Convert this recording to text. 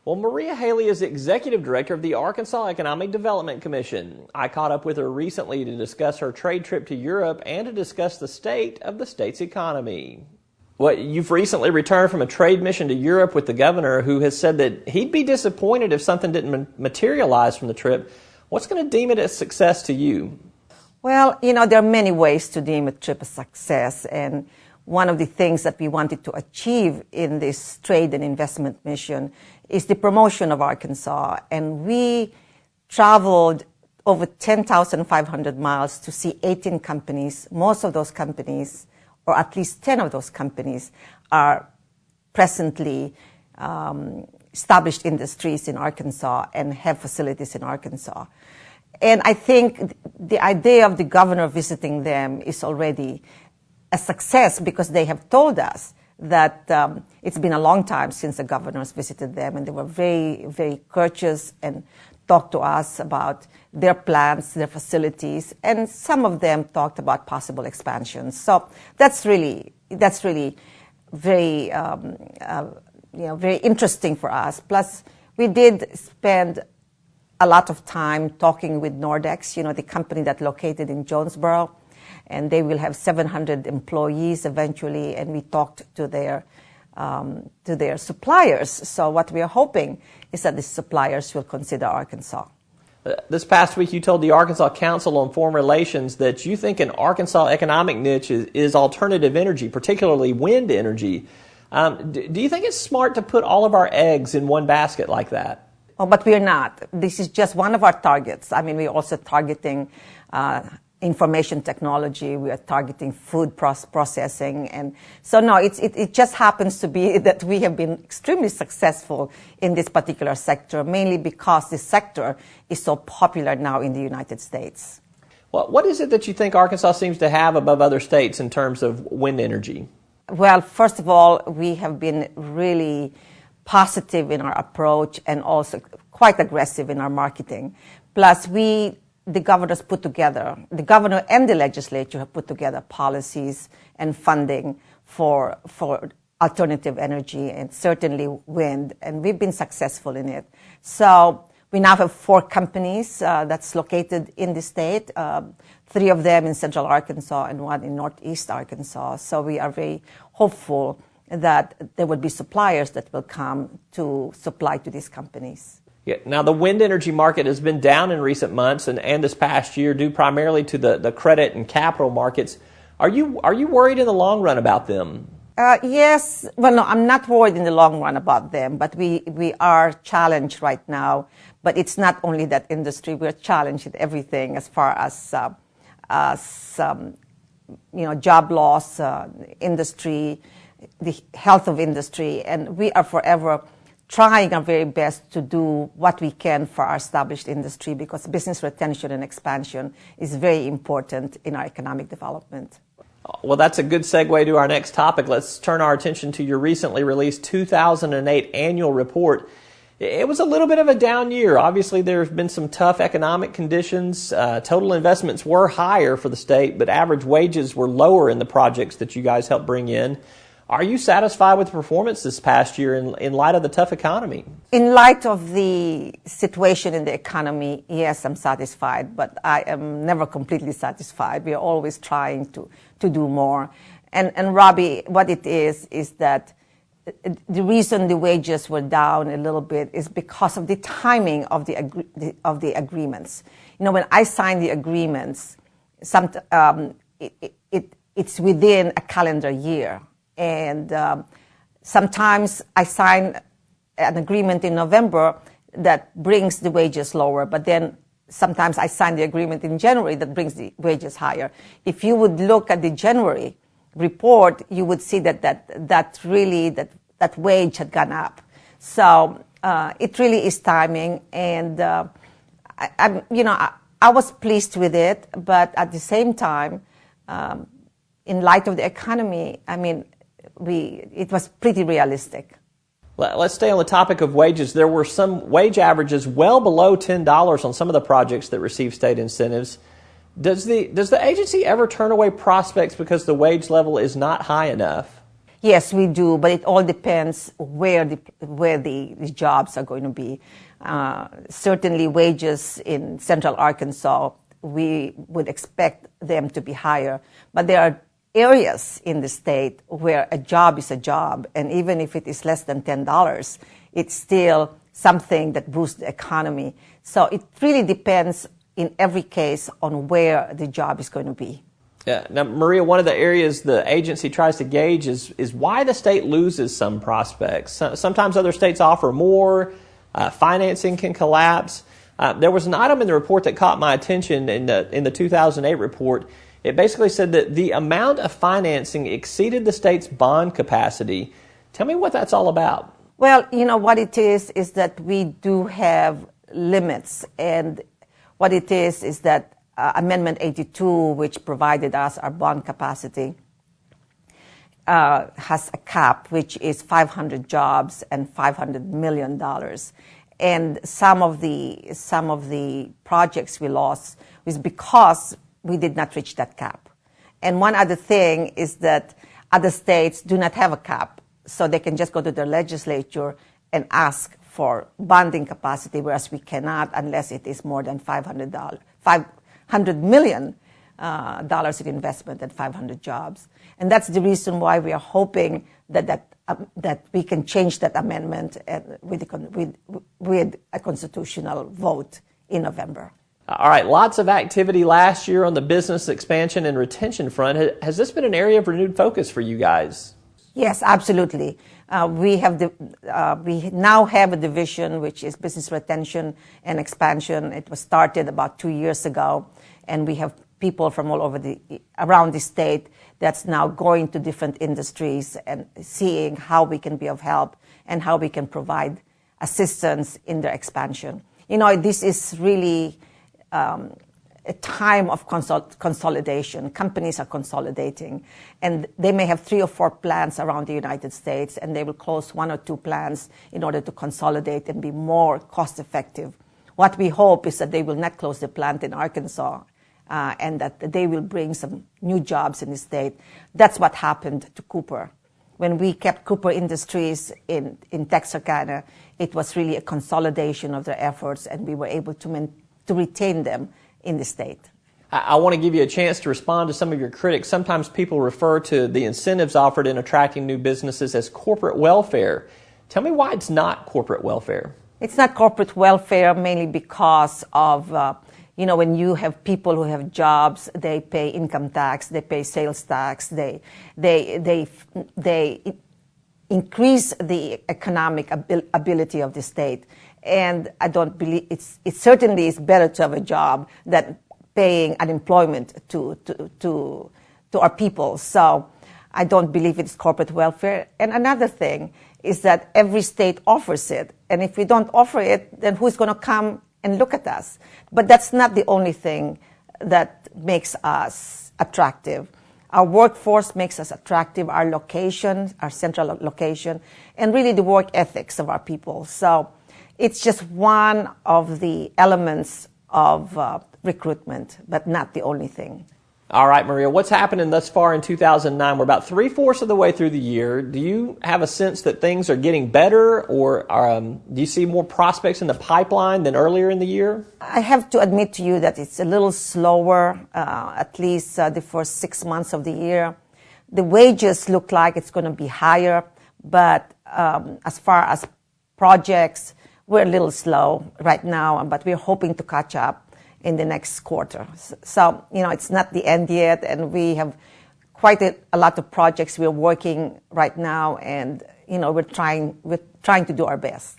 Well, Maria Haley is Executive Director of the Arkansas Economic Development Commission. I caught up with her recently to discuss her trade trip to Europe and to discuss the state of the state's economy. Well, you've recently returned from a trade mission to Europe with the governor, who has said that he'd be disappointed if something didn't materialize from the trip. What's going to deem it a success to you? Well, there are many ways to deem a trip a success, and one of the things that we wanted to achieve in this trade and investment mission is the promotion of Arkansas. And we traveled over 10,500 miles to see 18 companies. Most of those companies, or at least 10 of those companies, are presently established industries in Arkansas and have facilities in Arkansas. And I think the idea of the governor visiting them is already a success, because they have told us that it's been a long time since the governors visited them, and they were very, very courteous and talked to us about their plans, their facilities, and some of them talked about possible expansions. So that's really very, very interesting for us. Plus, we did spend a lot of time talking with Nordex, the company that's located in Jonesboro, and they will have 700 employees eventually, and we talked to their suppliers. So what we are hoping is that the suppliers will consider Arkansas. This past week, you told the Arkansas Council on Foreign Relations that you think an Arkansas economic niche is alternative energy, particularly wind energy. Do you think it's smart to put all of our eggs in one basket like that? Oh, but we're not. This is just one of our targets. I mean, we're also targeting information technology. We are targeting food processing. And so, no, it just happens to be that we have been extremely successful in this particular sector, mainly because this sector is so popular now in the United States. Well, what is it that you think Arkansas seems to have above other states in terms of wind energy? Well, first of all, we have been really positive in our approach and also quite aggressive in our marketing. Plus, the governor and the legislature have put together policies and funding for alternative energy, and certainly wind, and we've been successful in it. So we now have 4 companies that's located in the state, 3 of them in central Arkansas and 1 in northeast Arkansas. So we are very hopeful that there will be suppliers that will come to supply to these companies. Yeah. Now, the wind energy market has been down in recent months and this past year, due primarily to the credit and capital markets. Are you worried in the long run about them? Yes. Well, no, I'm not worried in the long run about them, but we are challenged right now. But it's not only that industry. We're challenged with everything as far as job loss, industry, the health of industry, and we are forever trying our very best to do what we can for our established industry, because business retention and expansion is very important in our economic development. Well, that's a good segue to our next topic. Let's turn our attention to your recently released 2008 annual report. It was a little bit of a down year. Obviously, there have been some tough economic conditions. Total investments were higher for the state, but average wages were lower in the projects that you guys helped bring in. Are you satisfied with the performance this past year in light of the tough economy? In light of the situation in the economy, yes, I'm satisfied, but I am never completely satisfied. We are always trying to do more. And Robbie, what it is that the reason the wages were down a little bit is because of the timing of the agreements. When I sign the agreements, it's within a calendar year. And sometimes I sign an agreement in November that brings the wages lower, but then sometimes I sign the agreement in January that brings the wages higher. If you would look at the January report, you would see that wage had gone up. So it really is timing, and I was pleased with it, but at the same time, in light of the economy, it was pretty realistic. Let's stay on the topic of wages. There were some wage averages well below $10 on some of the projects that receive state incentives. Does the agency ever turn away prospects because the wage level is not high enough? Yes, we do, but it all depends where the jobs are going to be. Certainly wages in central Arkansas, we would expect them to be higher, but there are areas in the state where a job is a job, and even if it is less than $10, it's still something that boosts the economy. So it really depends in every case on where the job is going to be. Yeah. Now, Maria, one of the areas the agency tries to gauge is why the state loses some prospects. Sometimes other states offer more. Financing can collapse. There was an item in the report that caught my attention in the 2008 report. It basically said that the amount of financing exceeded the state's bond capacity. Tell me what that's all about. Well, what it is that we do have limits, and what it is that Amendment 82, which provided us our bond capacity, has a cap, which is 500 jobs and $500 million. And some of the projects we lost was because we did not reach that cap. And one other thing is that other states do not have a cap, so they can just go to their legislature and ask for bonding capacity, whereas we cannot unless it is more than $500 million in investment and 500 jobs. And that's the reason why we are hoping that we can change that amendment with a constitutional vote in November. All right, lots of activity last year on the business expansion and retention front. Has this been an area of renewed focus for you guys? Yes, absolutely. We now have a division which is business retention and expansion. It was started about 2 years ago, and we have people from all over around the state that's now going to different industries and seeing how we can be of help and how we can provide assistance in their expansion. This is really a time of consolidation. Companies are consolidating, and they may have 3 or 4 plants around the United States, and they will close 1 or 2 plants in order to consolidate and be more cost effective. What we hope is that they will not close the plant in Arkansas, and that they will bring some new jobs in the state. That's what happened to Cooper. When we kept Cooper Industries in Texarkana, it was really a consolidation of their efforts, and we were able to retain them in the state. I want to give you a chance to respond to some of your critics. Sometimes people refer to the incentives offered in attracting new businesses as corporate welfare. Tell me why it's not corporate welfare. It's not corporate welfare mainly because of, when you have people who have jobs, they pay income tax, they pay sales tax, they increase the economic ability of the state. And I don't believe it certainly is better to have a job than paying unemployment to our people. So I don't believe it's corporate welfare. And another thing is that every state offers it. And if we don't offer it, then who's going to come and look at us? But that's not the only thing that makes us attractive. Our workforce makes us attractive, our location, our central location, and really the work ethics of our people. So it's just one of the elements of recruitment, but not the only thing. All right, Maria, what's happening thus far in 2009? We're about 3/4 of the way through the year. Do you have a sense that things are getting better, or do you see more prospects in the pipeline than earlier in the year? I have to admit to you that it's a little slower, at least the first 6 months of the year. The wages look like it's going to be higher, but as far as projects, we're a little slow right now, but we're hoping to catch up in the next quarter. So, it's not the end yet, and we have quite a lot of projects we're working right now, and, we're trying to do our best.